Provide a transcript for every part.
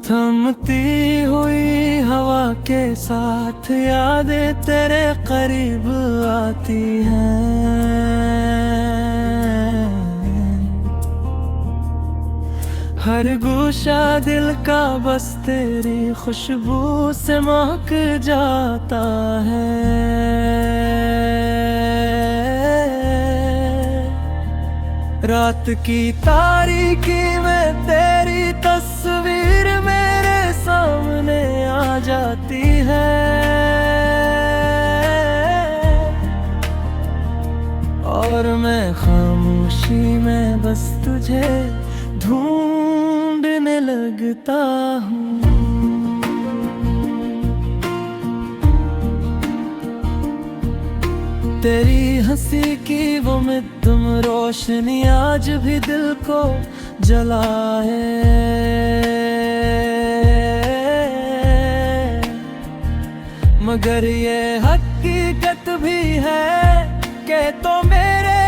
थमती हुई हवा के साथ यादें तेरे करीब आती हैं। हर गोशा दिल का बस तेरी खुशबू से महक जाता है। रात की तारीकी में तेरी तस्वीर मेरे सामने आ जाती है। और मैं खामोशी में बस तुझे ढूंढने लगता हूँ। तेरी हंसी की वो तुम रोशनी आज भी दिल को जलाए। मगर ये हकीकत भी है कि तो मेरे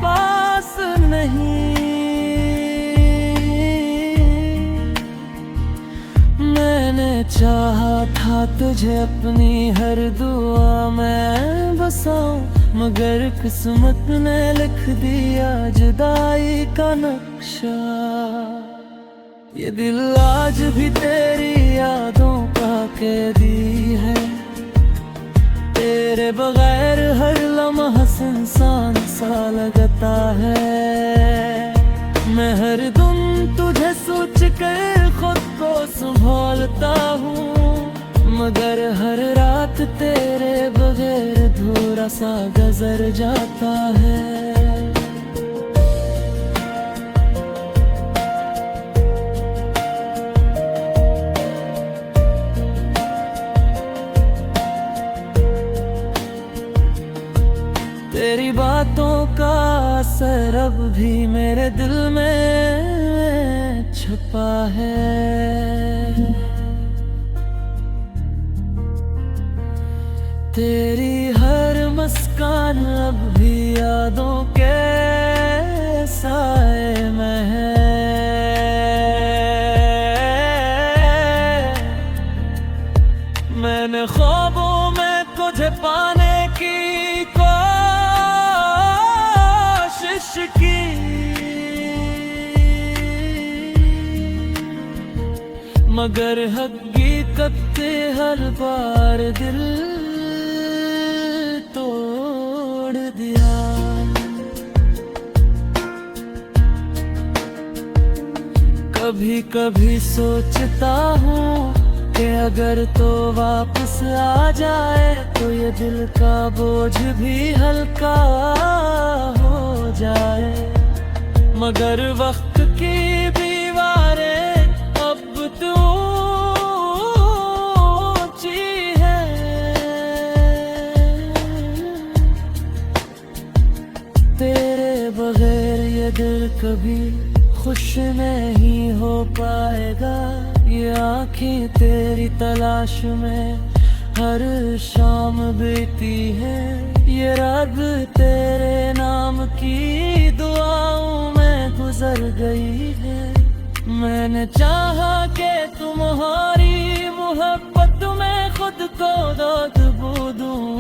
पास नहीं। मैंने चाहा था तुझे अपनी हर दुआ में बसाऊं, मगर किस्मत ने लिख दिया जुदाई का नक्शा। ये दिल आज भी तेरी यादों का कैदी है। तेरे बगैर हर लम्हा सुनसान सा लगता है। मैं हर दिन तुझे सोच कर खुद को संभालता हूँ, मगर हर रात तेरे बगैर अधूरा सा गुजर जाता है। तेरी बातों का असर अब भी मेरे दिल में छुपा है। तेरी हर मुस्कान अब भी यादों के साए में है। मैंने ख्वाबों में तुझे पाने की कोशिश की, मगर हकीकत हर बार दिल तोड़ दिया। कभी कभी सोचता हूँ कि अगर तो वापस आ जाए तो ये दिल का बोझ भी हल्का हो जाए। मगर वक्त की दीवारें अब तो ऊंची है। तेरे बगैर ये दिल कभी खुश नहीं हो पाएगा। ये आँखें तेरी तलाश में हर शाम बीती है। ये रात तेरे नाम की दुआओं में गुजर गई है। मैंने चाहा कि तुम्हारी मोहब्बत में खुद को दबो दूं,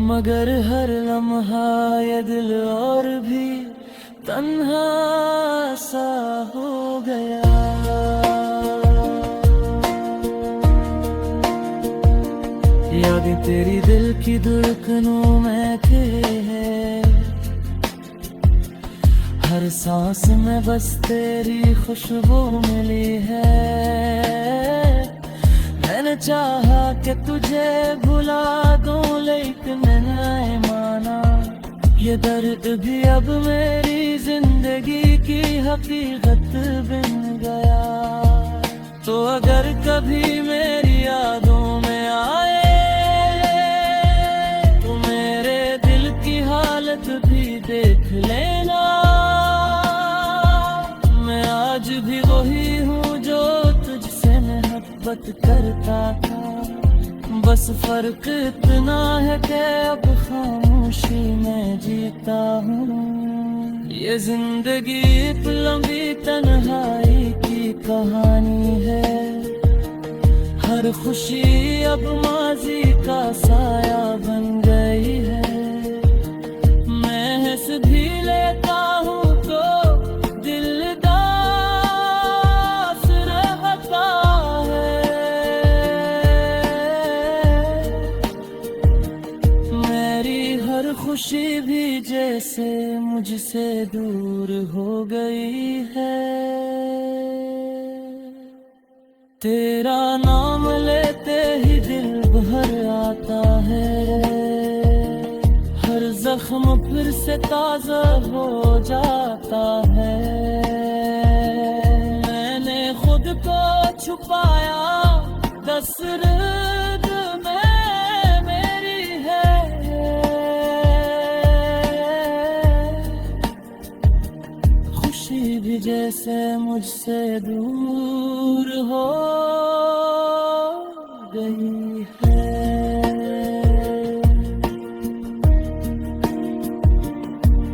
मगर हर लम्हा ये दिल और भी तन्हा सा हो गया। यादें तेरी दिल की धड़कनों में थे, हर सांस में बस तेरी खुशबू मिली है। मैंने चाहा कि तुझे भुला दूं लेकिन नहीं माना। ये दर्द भी अब मेरी जिंदगी की हकीकत बन गया। तो अगर कभी मेरी यादों में आए तो मेरे दिल की हालत भी देख लेना। मैं आज भी वही हूँ जो तुझसे मोहब्बत करता था। बस फर्क इतना है कि अब खामोशी में जीता हूँ। ये जिंदगी एक लंबी तन्हाई की कहानी है। हर खुशी अब माजी का साया बन गई है। मैं हंस भी लेता हूँ तो दिल दास रहता है। मेरी हर खुशी भी जैसे मुझसे दूर हो गई है। तेरा नाम लेते ही दिल भर आता है। हर जख्म फिर से ताजा हो जाता है। मैंने खुद को छुपाया दस्तरद में मेरी है। खुशी भी जैसे मुझसे दूर हो गई है।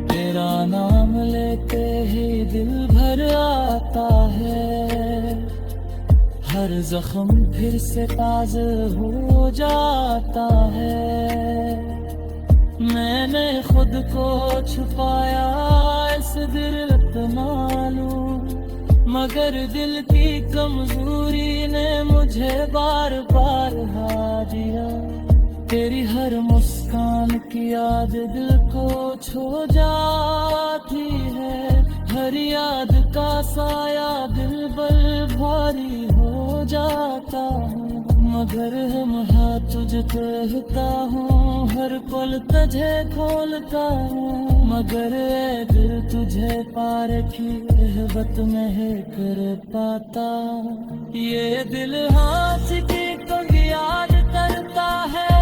तेरा नाम लेते ही दिल भर आता है। हर जख्म फिर से ताज़ा हो जाता है। मैंने खुद को छुपाया इस दिल मालूम, मगर दिल की कमजोरी ने मुझे बार बार हार दिया। तेरी हर मुस्कान की याद दिल को छू जाती है। हर याद का साया दिल पर भारी हो जाता है। मगर हम हाथ तुझे कहता हूँ, हर पल तुझे खोलता हूँ। मगर ए दिल तुझे पार की रहबत में है कर पाता। ये दिल हाथ की कंग याद करता है।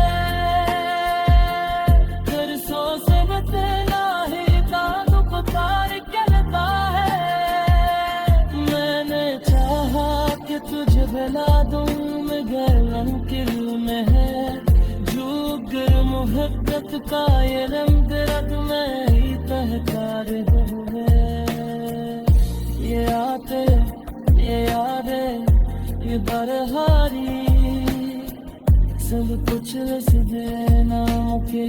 हर सो से बतना ही दाग पुकार कहता है। मैंने चाहा कि तुझे भुला दूं, मगर मुमकिन में है। जुगर मोहब्बत का ये रंग रग में ही तहकार हुए। ये आते ये यादें ये बरहारी सब कुछ रस देना की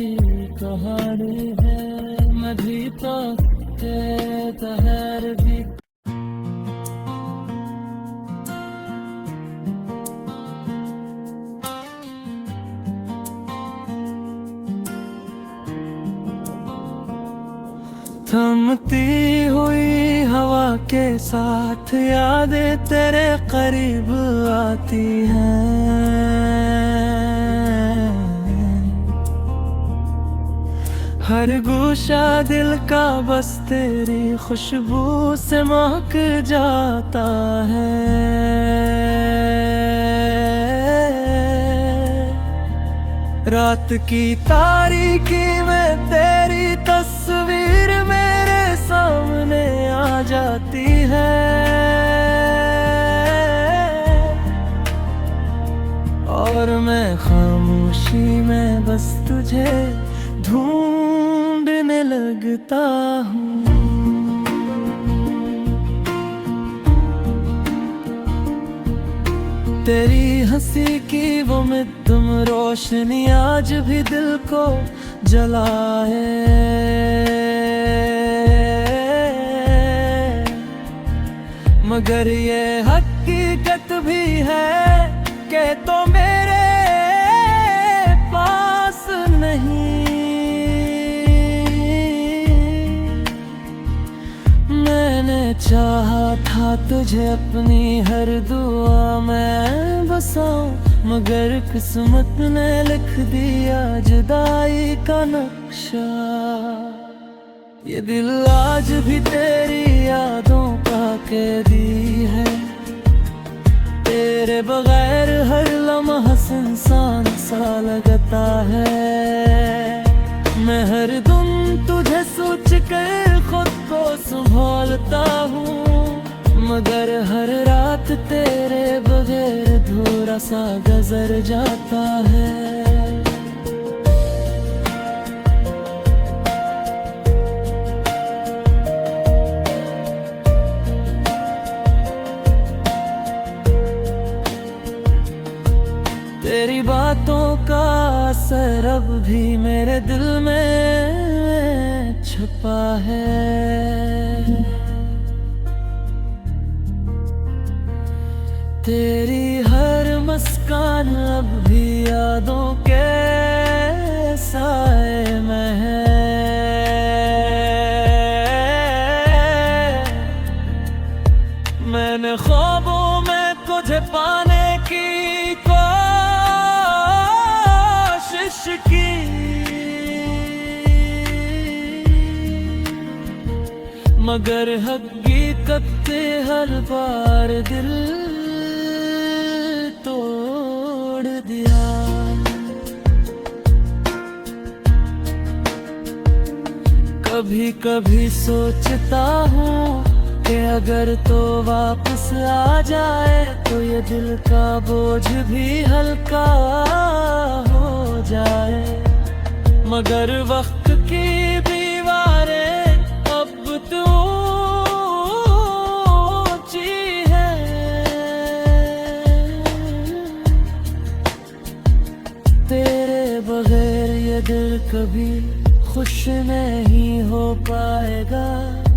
कहानी है। मैं भी तो तहर भी थमती हुई हवा के साथ यादें तेरे करीब आती हैं। हर गोशा दिल का बस तेरी खुशबू से महक जाता है। रात की तारीकी में तेरी तस्वीर मेरे सामने आ जाती है। और मैं खामोशी में बस तुझे ढूंढने लगता हूँ। तेरी हंसी की वो मित्तम रोशनी आज भी दिल को जलाए। मगर ये हकीकत भी है कि तो मेरे पास नहीं। मैंने चाहा था तुझे अपनी हर दुआ में बसाऊं, मगर किस्मत ने लिख दिया जुदाई का नक्शा। ये दिल आज भी तेरी यादों का कैदी है। तेरे बगैर हर लम्हा सुनसान सा लगता है। मैं हर दिन तुझे सोच कर खुद को संभालता हूँ, मगर हर रात तेरे बगैर थोड़ा सा गुजर जाता है। बातों का असर अब भी मेरे दिल में छुपा है। तेरी हर मुस्कान अब भी यादों के साए में है। मैंने ख्वाबों में तुझे पाने की कोशिश की, मगर हकीकत हर बार दिल तोड़ दिया। कभी कभी सोचता हूँ कि अगर तो वापस आ जाए तो ये दिल का बोझ भी हल्का हो जाए। मगर वक्त की दीवारें अब तो ऊंची है। तेरे बगैर ये दिल कभी खुश नहीं हो पाएगा।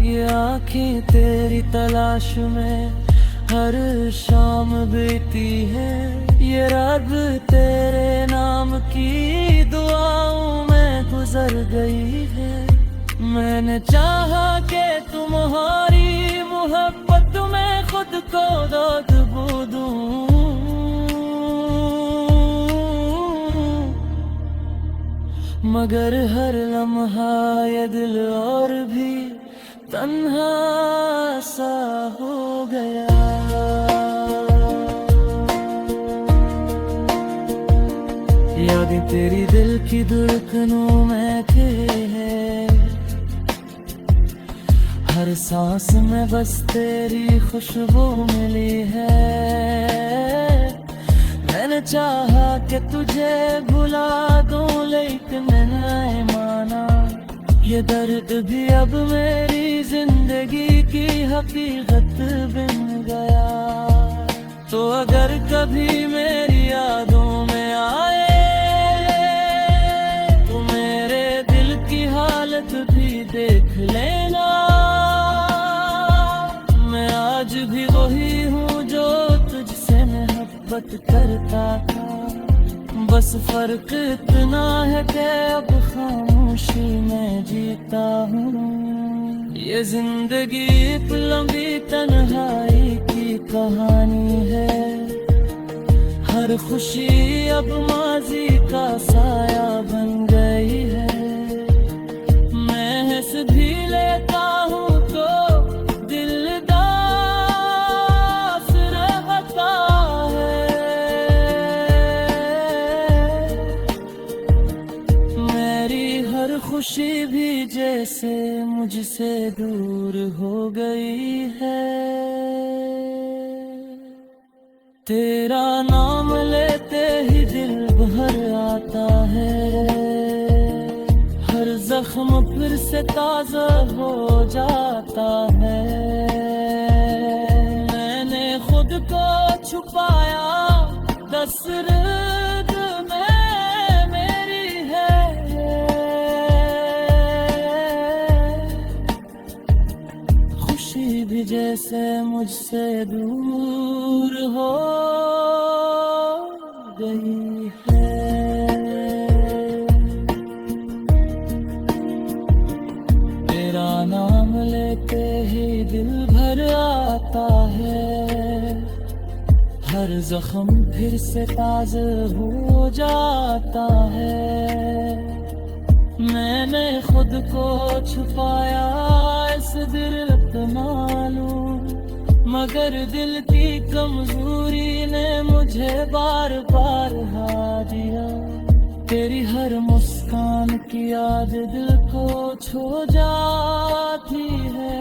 ये आँखें तेरी तलाश में हर शाम बीती है। ये रब तेरे नाम की दुआओं में गुजर गई है। मैंने चाहा कि तुम्हारी मोहब्बत में खुद को दबो दूं, मगर हर लम्हा ये दिल और भी तन्हा सा हो गया। यादें तेरी दिल की धड़कनों में थे, हर सांस में बस तेरी खुशबू मिली है। मैंने चाहा कि तुझे भुला दूं लेकिन नहीं माना। ये दर्द भी अब मेरी जिंदगी की हकीकत बन गया। तो अगर कभी मेरी यादों में आए तो मेरे दिल की हालत भी देख लेना। मैं आज भी वही हूँ जो तुझसे मोहब्बत करता था। बस फर्क इतना है कि अब खामोशी में जीता हूँ। ये जिंदगी एक लंबी तन्हाई की कहानी है। हर खुशी अब माजी का साया बन गई है। मैं हंस भी लेता हूँ तो दिलदास रहता है। मेरी हर खुशी भी जैसे मुझसे दूर हो गई है। तेरा नाम लेते ही दिल भर आता है। हर जख्म फिर से ताजा हो जाता है। मैंने खुद को छुपाया दस्तरद में मेरी है। खुशी भी जैसे मुझसे दूर हो गई है। तेरा नाम लेते ही दिल भर आता है। हर जख्म फिर से ताज़ा हो जाता है। मैंने खुद को छुपाया इस दिल पे मालूम, मगर दिल की कमजोरी ने मुझे बार बार हार दिया। तेरी हर मुस्कान की याद दिल को छू जाती है।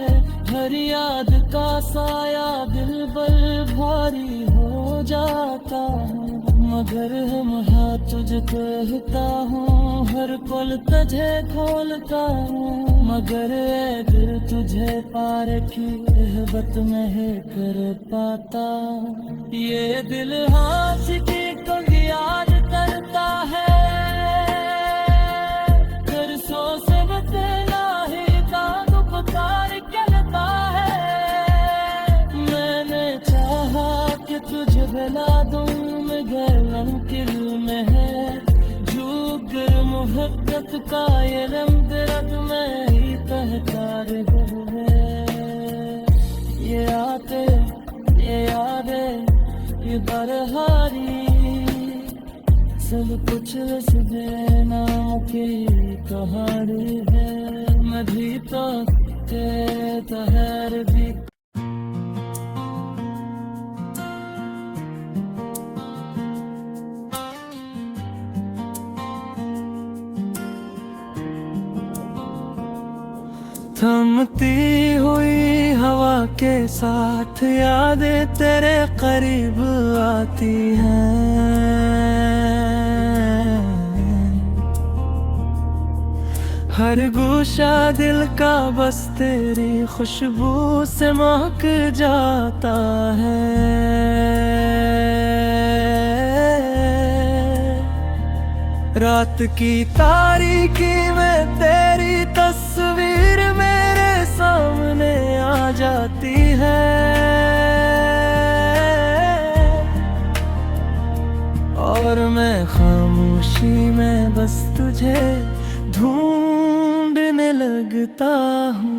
हर याद का साया दिल पर भारी हो जाता है। मगर हम हाथ तुझे कहता हूँ, हर पल तुझे खोलता हूँ। मगर ए दिल तुझे पार की रहबत नहीं कर पाता। ये दिल हाथ की कभी याद करता मोहब्बत का ये रंग में ही तहकार है। ये आते ये यादें ये बरहारी सब कुछ रस देना की कहानी है। मैं भी तो के तहर भी थमती हुई हवा के साथ यादें तेरे करीब आती हैं। हर गोशा दिल का बस तेरी खुशबू से महक जाता है। रात की तारीकी में तेरी तस्वीर मेरे सामने आ जाती है। और मैं खामोशी में बस तुझे ढूंढने लगता हूँ।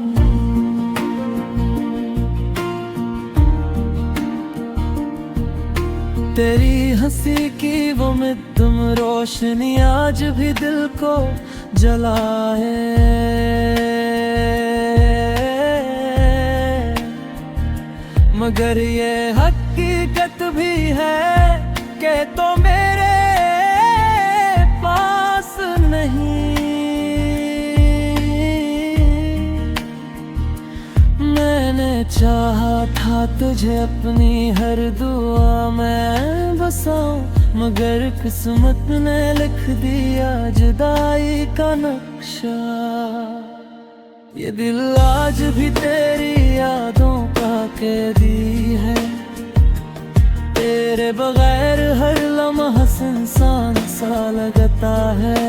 तेरी हंसी की वो मिदम रोशनी आज भी दिल को जलाए। मगर ये हकीकत भी है कि तो मेरे पास नहीं। मैंने चाहा था तुझे अपनी हर दुआ में बसाऊं, मगर किस्मत ने लिख दिया जुदाई का नक्शा। ये दिल आज भी तेरी यादों का कैदी है। तेरे बगैर हर लम्हा सुनसान सा लगता है।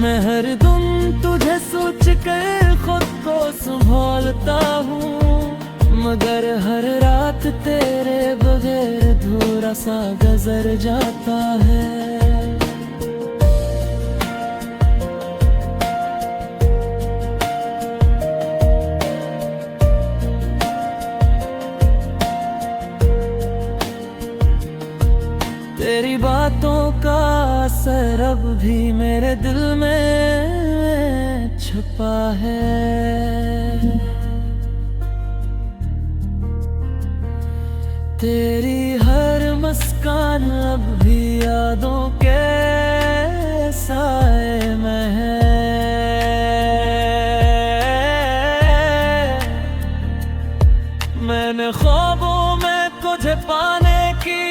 मैं हर दम तुझे सोच कर खुद को संभालता हूँ, मगर हर रात तेरे बगैर अधूरा सा गुजर जाता है। तेरी बातों का असर अब भी मेरे दिल में छुपा है। तेरी हर मुस्कान अब भी यादों के साए में है। मैंने ख्वाबों में तुझे पाने की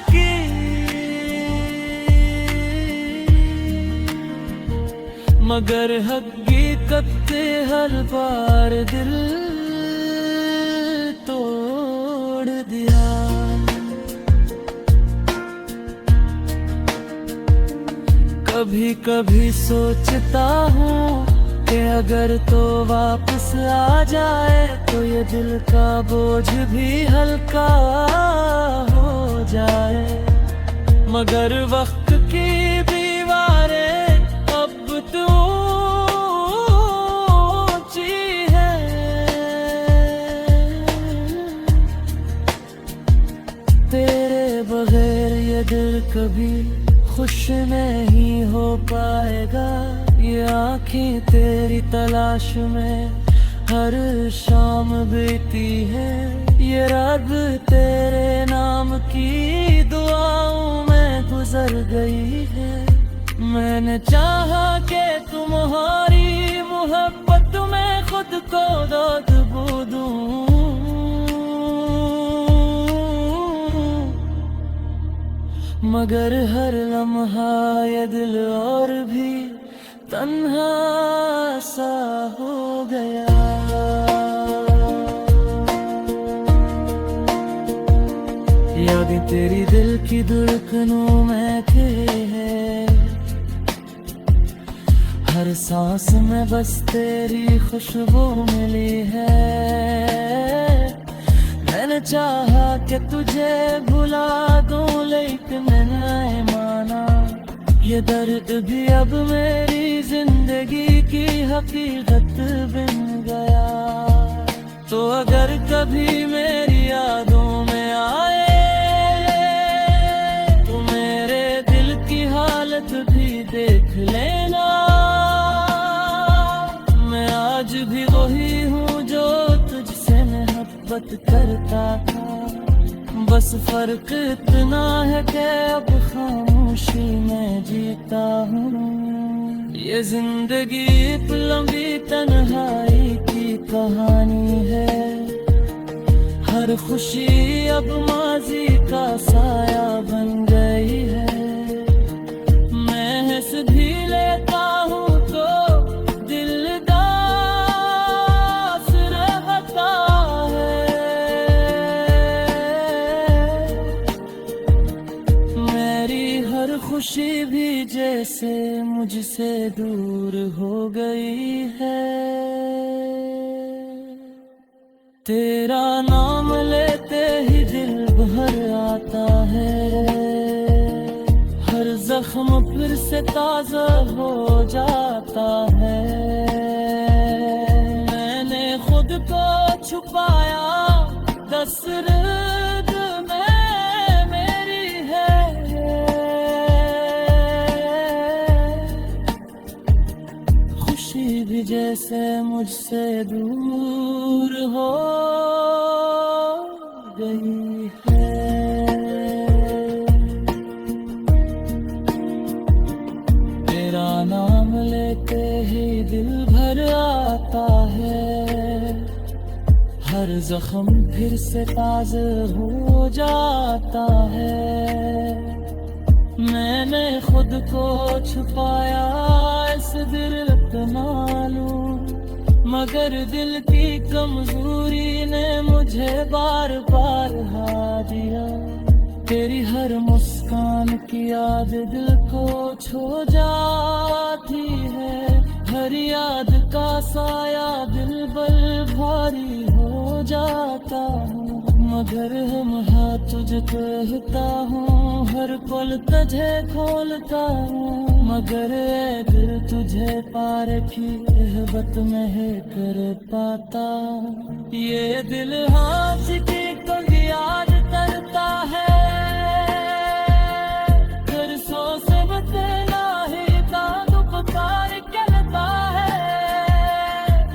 की, मगर हकीकत हर बार दिल तोड़ दिया। कभी कभी सोचता हूँ कि अगर तो वापस आ जाए तो ये दिल का बोझ भी हल्का हो जाए। मगर वक्त की दीवारें अब तो ऊंची है। तेरे बगैर ये दिल कभी खुश नहीं हो पाएगा। ये आँखें तेरी तलाश में हर शाम बीती है। ये रात तेरे नाम की दुआओं में गुजर गई है। मैंने चाहा कि तुम्हारी मोहब्बत में खुद को दबो दूं, मगर हर लम्हा ये दिल और भी तन्हा सा हो गया। यादें तेरी दिल की धड़कनों में थे। हर सांस में बस तेरी खुशबू मिली है। मैंने चाहा कि तुझे भुला दूं, लेकिन नहीं माना। ये दर्द भी अब मेरी जिंदगी की हकीकत बन गया। तो अगर कभी मेरी यादों में आए तो मेरे दिल की हालत भी देख लेना। मैं आज भी वही हूँ जो तुझसे मोहब्बत करता था। बस फर्क इतना है कि अब खामोशी में जीता हूँ। ये जिंदगी एक लंबी तन्हाई की कहानी है। हर खुशी अब माजी का साया बन गई है। मैं हंस भी लेता हूँ तो दिल दास रहता है। मेरी हर खुशी भी जैसे मुझसे दूर हो गई है। तेरा नाम लेते ही दिल भर आता है। हर जख्म फिर से ताजा हो जाता है। मैंने खुद को छुपाया दस्तरद में मेरी है। खुशी भी जैसे मुझसे दूर हो गई है। तेरा नाम लेते ही दिल भर आता है। हर जख्म फिर से ताज़ा हो जाता है। मैंने खुद को छुपाया इस दिल पे मालूम, मगर दिल की कमजोरी ने मुझे बार बार हा दिया। तेरी हर मुस्कान की याद दिल को छो जाती है। हर याद का साया दिल पर भारी हो जाता हूँ। मगर हम हाँ तुझे कहता हूँ, हर पल तुझे खोलता हूँ। मगर ए दिल तुझे पार की रहबत में है कर पाता। ये दिल हाँ की को याद करता है। घर सो से बतना ही दाद पुकार कहता है।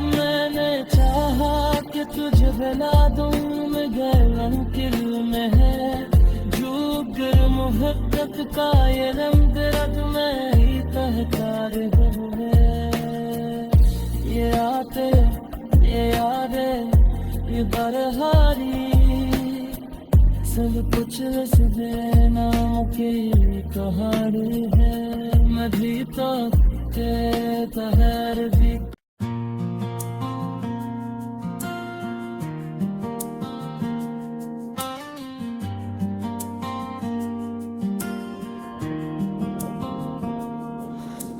मैंने चाहा कि तुझे बना दूं, मगर मुमकिन में है झूकर मोहब्बत का ये रंग दर्द में ही कहकार है। ये आते ये यादें ये बरहारी सब कुछ रस देना की कहानी है। मैं भी तो कहता है भी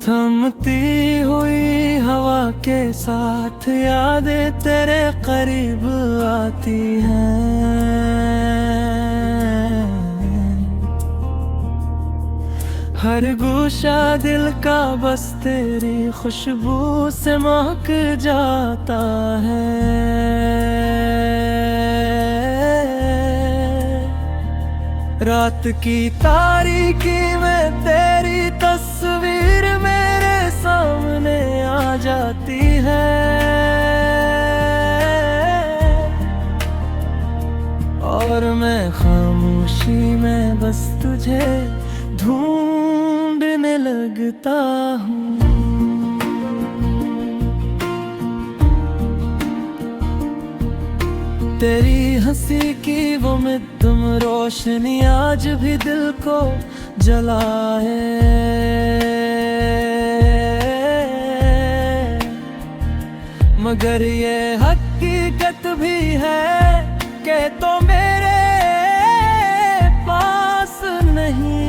थमती हुई हवा के साथ यादें तेरे करीब आती हैं। हर गोशा दिल का बस तेरी खुशबू से महक जाता है। रात की तारीकी में तेरी तस्वीर मेरे सामने आ जाती है। और मैं खामोशी में बस तुझे ढूंढने लगता हूँ। तेरी हंसी की वो मित्तम रोशनी आज भी दिल को जलाए। मगर ये हकीकत भी है कि तो मेरे पास नहीं।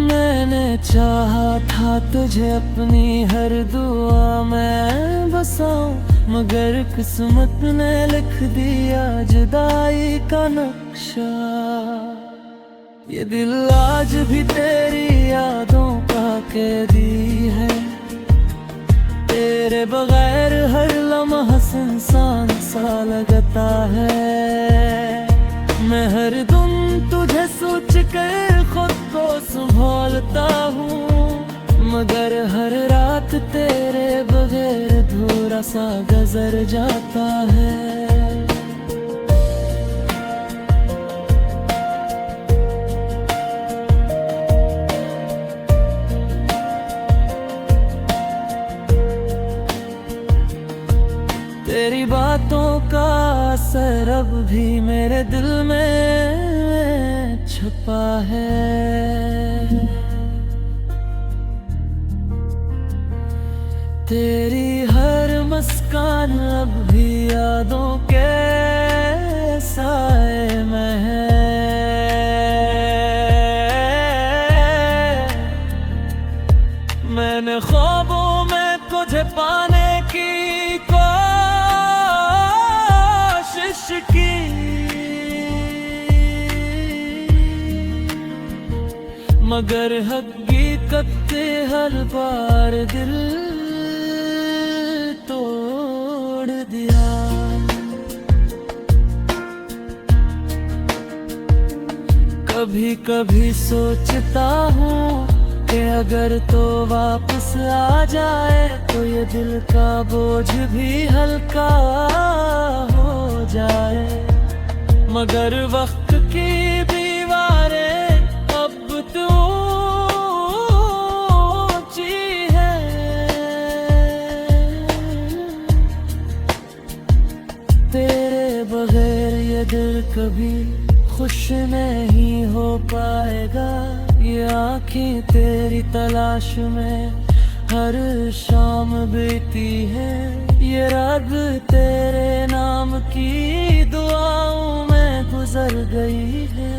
मैंने चाहा था तुझे अपनी हर दुआ में बसाऊं, मगर किस्मत ने लिख दिया जुदाई का नक्शा। ये दिल आज भी तेरी यादों का कैदी है, तेरे बगैर हर लम्हा सुनसान सा लगता है। मैं हर दिन तुझे सोच कर खुद को संभालता हूँ, मगर हर रात तेरे बगैर अधूरा सा गुजर जाता है। तेरी बातों का असर अब भी मेरे दिल में छुपा है। तेरी हर मुस्कान अब भी यादों के साए में है। मैंने ख्वाबों में तुझे पाने की कोशिश की, मगर हकीकत हर बार दिल तोड़ दिया। कभी कभी सोचता हूँ कि अगर तो वापस आ जाए तो ये दिल का बोझ भी हल्का हो जाए, मगर वक्त की दीवारें अब तो ऊंची है। तेरे बगैर ये दिल कभी खुश नहीं हो पाएगा। ये आँखें तेरी तलाश में हर शाम बीती है, ये रात तेरे नाम की दुआओं में गुजर गई है।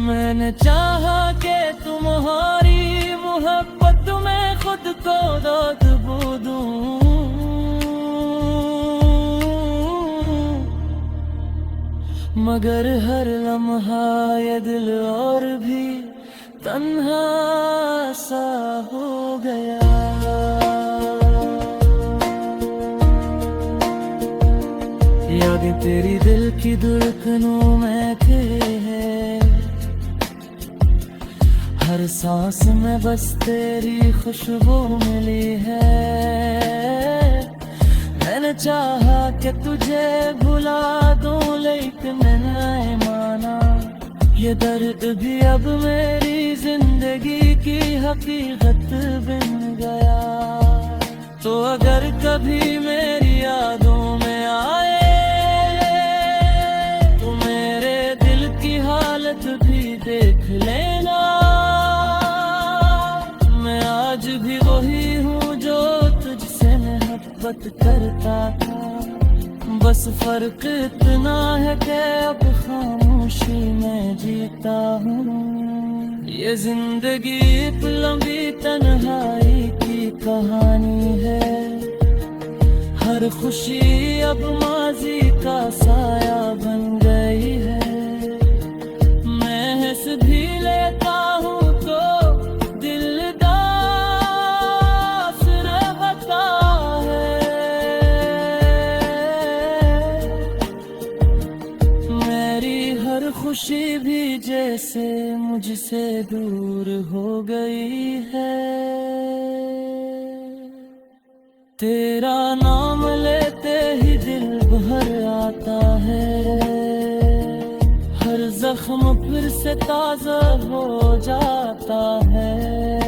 मैंने चाहा कि तुम्हारी मोहब्बत में खुद को दबो दूं, मगर हर लम्हा ये दिल और भी तन्हा सा हो गया। यादें तेरी दिल की धड़कनों में खे है, हर सांस में बस तेरी खुशबू मिली है। मैंने चाहा कि तुझे भुला दूं लेकिन नहीं माना, ये दर्द भी अब मेरी जिंदगी की हकीकत बन गया। तो अगर कभी मेरी यादों में आए तो मेरे दिल की हालत भी देख लेना। मैं आज भी वही हूँ जो तुझसे मोहब्बत करता था, बस फर्क इतना है कि अब खामोशी में जीता हूँ। ये जिंदगी एक लंबी तन्हाई की कहानी है, हर खुशी अब माजी का साया बन गई है। मैं हंस भी लेता हूँ तो दिल दास रहता है। मेरी हर खुशी भी जैसे मुझसे दूर हो गई है। तेरा नाम लेते ही दिल भर आता है, हर जख्म फिर से ताजा हो जाता है।